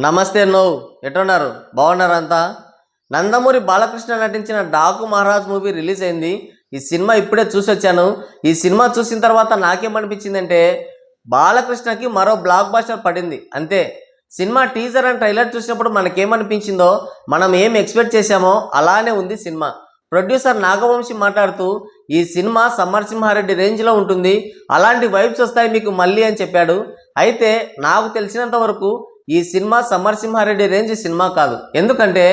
నమస్తే ఎట్టున్నారు బాగున్నారంతా నందమూరి బాలకృష్ణ నటించిన Daaku Maharaj movie release అయింది ఈ సినిమా ఇప్పుడే చూసి వచ్చాను ఈ సినిమా చూసిన తర్వాత నాకేమనిపించిందంటే బాలకృష్ణకి మరో బ్లాక్ బస్టర్ పడింది అంతే సినిమా టీజర్ అండ్ ట్రైలర్ చూసినప్పుడు మనకేమనిపించిందో మనం ఏం ఎక్స్పెక్ట్ చేశామో అలానే ఉంది సినిమా ప్రొడ్యూసర్ నాగవంశీ మాట్లాడుతూ ఈ సినిమా సమర్సింహారెడ్డి రేంజ్లో ఉంటుంది అలాంటి వైబ్స్ వస్తాయి మీకు మళ్ళీ అని చెప్పాడు అయితే నాకు తెలిసినంత వరకు ఈ సినిమా సమర్సింహారెడ్డి రేంజ్ సినిమా కాదు ఎందుకంటే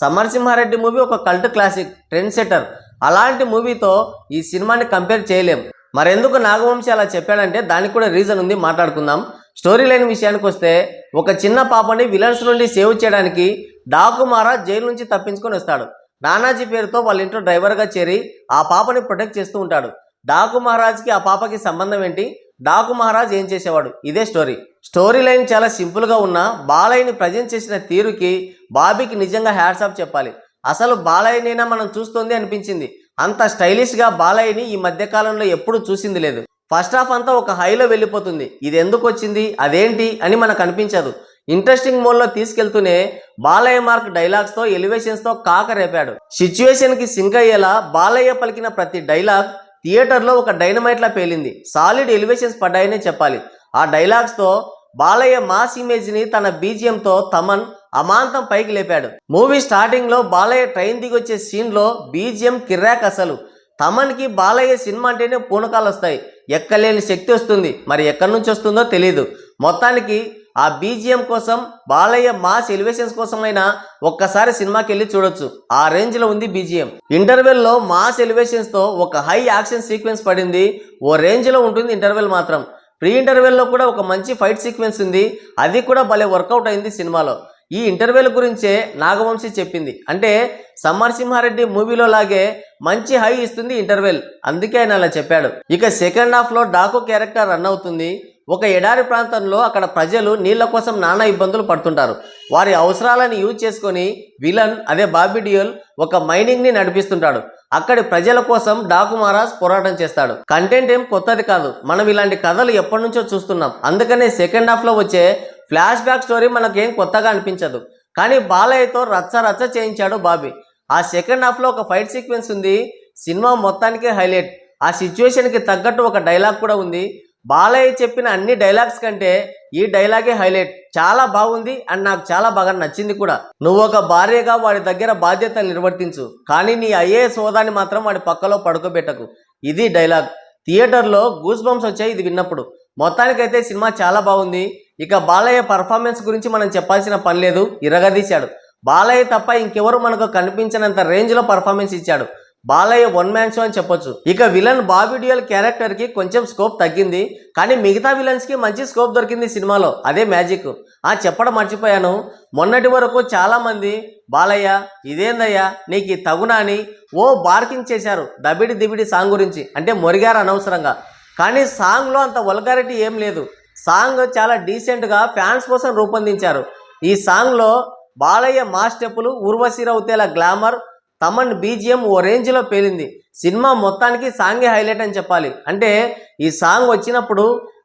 సమర్సింహారెడ్డి మూవీ ఒక కల్ట్ క్లాసిక్ ట్రెండ్ సెటర్ అలాంటి మూవీతో ఈ సినిమాని కంపేర్ చేయలేం మరెందుకు నాగవంశీ అలా చెప్పాడంటే దానికి కూడా రీజన్ ఉంది మాట్లాడుకుందాం స్టోరీ లైన్ విషయానికి వస్తే ఒక చిన్న పాపని విలన్స్ నుండి సేవ్ చేయడానికి డాకు మహారాజ్ జైలు నుంచి తప్పించుకొని వస్తాడు నానాజీ పేరుతో వాళ్ళ ఇంట్లో డ్రైవర్గా చేరి ఆ పాపని ప్రొటెక్ట్ చేస్తూ ఉంటాడు డాకు మహారాజ్కి ఆ పాపకి సంబంధం ఏంటి డాకు మహారాజ్ ఏం చేసేవాడు ఇదే స్టోరీ లైన్ చాలా సింపుల్గా ఉన్న బాలయ్యని ప్రజెంట్ చేసిన తీరుకి బాబీకి నిజంగా హ్యాట్స్ ఆఫ్ చెప్పాలి అసలు బాలయ్యనైనా మనం చూస్తుంది అనిపించింది అంత స్టైలిష్గా బాలయ్యని ఈ మధ్యకాలంలో ఎప్పుడు చూసింది లేదు ఫస్ట్ హాఫ్ అంతా ఒక హైలో వెళ్ళిపోతుంది ఇది ఎందుకు వచ్చింది అదేంటి అని మనకు అనిపించదు ఇంట్రెస్టింగ్ మోడ్లో తీసుకెళ్తూనే బాలయ్య మార్క్ డైలాగ్స్తో ఎలివేషన్స్తో కాక రేపాడు సిచ్యువేషన్కి సింక్ అయ్యేలా బాలయ్య పలికిన ప్రతి డైలాగ్ థియేటర్లో ఒక డైనమైట్లా పేలింది సాలిడ్ ఎలివేషన్స్ పడ్డాయనే చెప్పాలి ఆ డైలాగ్స్తో బాలయ్య మాస్ ఇమేజ్ని తన బీజిఎంతో తమన్ అమాంతం పైకి లేపాడు మూవీ స్టార్టింగ్లో బాలయ్య ట్రైన్ దిగొచ్చే సీన్లో బీజిఎం కిర్రాక్ అసలు తమన్కి బాలయ్య సినిమా అంటేనే పూనకాలు వస్తాయి ఎక్కలేని శక్తి వస్తుంది మరి ఎక్కడి నుంచి వస్తుందో తెలియదు మొత్తానికి ఆ బీజిఎం కోసం బాలయ్య మాస్ ఎలివేషన్స్ కోసమైనా ఒక్కసారి సినిమాకి వెళ్ళి చూడొచ్చు ఆ రేంజ్లో ఉంది బీజిఎం ఇంటర్వెల్లో మాస్ ఎలివేషన్స్తో ఒక హై యాక్షన్ సీక్వెన్స్ పడింది ఓ రేంజ్లో ఉంటుంది ఇంటర్వెల్ మాత్రం ప్రీ ఇంటర్వెల్లో కూడా ఒక మంచి ఫైట్ సీక్వెన్స్ ఉంది అది కూడా భలే వర్కౌట్ అయింది సినిమాలో ఈ ఇంటర్వెల్ గురించే నాగవంశీ చెప్పింది అంటే సమర్సింహారెడ్డి మూవీలో లాగే మంచి హై ఇస్తుంది ఇంటర్వెల్ అందుకే ఆయన అలా చెప్పాడు ఇక సెకండ్ హాఫ్లో డాకు క్యారెక్టర్ రన్ అవుతుంది ఒక ఎడారి ప్రాంతంలో అక్కడ ప్రజలు నీళ్ల కోసం నానా ఇబ్బందులు పడుతుంటారు వారి అవసరాలను యూజ్ చేసుకొని విలన్ అదే బాబీ డియోల్ ఒక మైనింగ్ని నడిపిస్తుంటాడు అక్కడి ప్రజల కోసం డాకు మహారాజ్ పోరాటం చేస్తాడు కంటెంట్ ఏం కొత్తది కాదు మనం ఇలాంటి కథలు ఎప్పటి నుంచో చూస్తున్నాం అందుకనే సెకండ్ హాఫ్లో వచ్చే ఫ్లాష్ బ్యాక్ స్టోరీ మనకేం కొత్తగా అనిపించదు కానీ బాలయ్యతో రచ్చ రచ్చ చేయించాడు బాబీ ఆ సెకండ్ హాఫ్లో ఒక ఫైట్ సీక్వెన్స్ ఉంది సినిమా మొత్తానికే హైలైట్ ఆ సిచ్యువేషన్కి తగ్గట్టు ఒక డైలాగ్ కూడా ఉంది బాలయ్య చెప్పిన అన్ని డైలాగ్స్ కంటే ఈ డైలాగే హైలైట్ చాలా బాగుంది అండ్ నాకు చాలా బాగా నచ్చింది కూడా నువ్వు ఒక భార్యగా వాడి దగ్గర బాధ్యతలు నిర్వర్తించు కానీ నీ ఐఏఎస్ హోదాని మాత్రం వాడి పక్కలో పడుకోబెట్టకు ఇది డైలాగ్ థియేటర్లో గూస్ బంప్స్ వచ్చాయి ఇది విన్నప్పుడు మొత్తానికైతే సినిమా చాలా బాగుంది ఇక బాలయ్య పర్ఫార్మెన్స్ గురించి మనం చెప్పాల్సిన పని లేదు ఇరగదీశాడు బాలయ్య తప్ప ఇంకెవరు మనకు కనిపించినంత రేంజ్లో పర్ఫార్మెన్స్ ఇచ్చాడు బాలయ్య వన్ మ్యాన్ షో అని చెప్పొచ్చు ఇక విలన్ బాబీ డియోల్ క్యారెక్టర్కి కొంచెం స్కోప్ తగ్గింది కానీ మిగతా విలన్స్కి మంచి స్కోప్ దొరికింది సినిమాలో అదే మ్యాజిక్ చెప్పడం మర్చిపోయాను మొన్నటి వరకు చాలామంది బాలయ్య ఇదేందయ్యా నీకు తగునా అని బార్కింగ్ చేశారు దబిడి దిబిడి సాంగ్ గురించి అంటే మొరిగారు అనవసరంగా కానీ సాంగ్లో అంత వల్గారిటీ ఏం లేదు సాంగ్ చాలా డీసెంట్గా ఫ్యాన్స్ కోసం రూపొందించారు ఈ సాంగ్లో బాలయ్య మా స్టెప్పులు ఊర్వశి రౌతేల గ్లామర్ తమన్ బీజిఎం ఓ రేంజ్లో పేలింది సినిమా మొత్తానికి సాంగే హైలైట్ అని చెప్పాలి అంటే ఈ సాంగ్ వచ్చినప్పుడు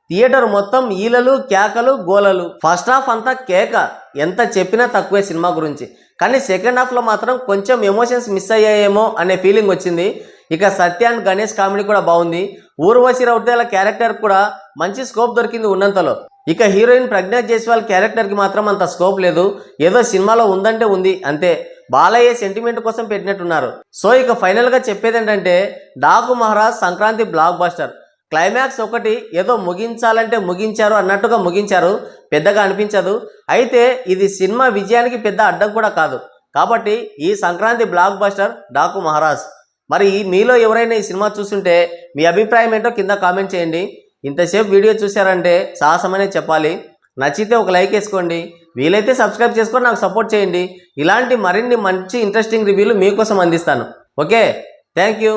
థియేటర్ మొత్తం ఈలలు కేకలు గోలలు ఫస్ట్ హాఫ్ అంతా కేక ఎంత చెప్పినా తక్కువే సినిమా గురించి కానీ సెకండ్ హాఫ్లో మాత్రం కొంచెం ఎమోషన్స్ మిస్ అయ్యాయేమో అనే ఫీలింగ్ వచ్చింది ఇక సత్య అండ్ గణేష్ కామెడీ కూడా బాగుంది ఊర్వశి రౌతేల క్యారెక్టర్ కూడా మంచి స్కోప్ దొరికింది ఉన్నంతలో ఇక హీరోయిన్ ప్రజ్ఞా జైస్వాల్ క్యారెక్టర్కి మాత్రం అంత స్కోప్ లేదు ఏదో సినిమాలో ఉందంటే ఉంది అంతే బాలయ్య సెంటిమెంట్ కోసం పెట్టినట్టున్నారు సో ఇక ఫైనల్గా చెప్పేది ఏంటంటే Daaku Maharaj Sankranti block buster climax ఒకటి ఏదో ముగించాలంటే ముగించారు అన్నట్టుగా ముగించారు పెద్దగా అనిపించదు అయితే ఇది సినిమా విజయానికి పెద్ద అడ్డం కూడా కాదు కాబట్టి ఈ సంక్రాంతి బ్లాక్ బస్టర్ డాకు మహారాజ్ మరి మీలో ఎవరైనా ఈ సినిమా చూస్తుంటే మీ అభిప్రాయం ఏంటో కింద కామెంట్ చేయండి ఇంతసేపు వీడియో చూశారంటే సాహసమనే చెప్పాలి నచ్చితే ఒక లైక్ వేసుకోండి వీలైతే సబ్స్క్రైబ్ చేసుకొని నాకు సపోర్ట్ చేయండి ఇలాంటి మరిన్ని మంచి ఇంట్రెస్టింగ్ రివ్యూలు మీకోసం అందిస్తాను ఓకే థ్యాంక్ యూ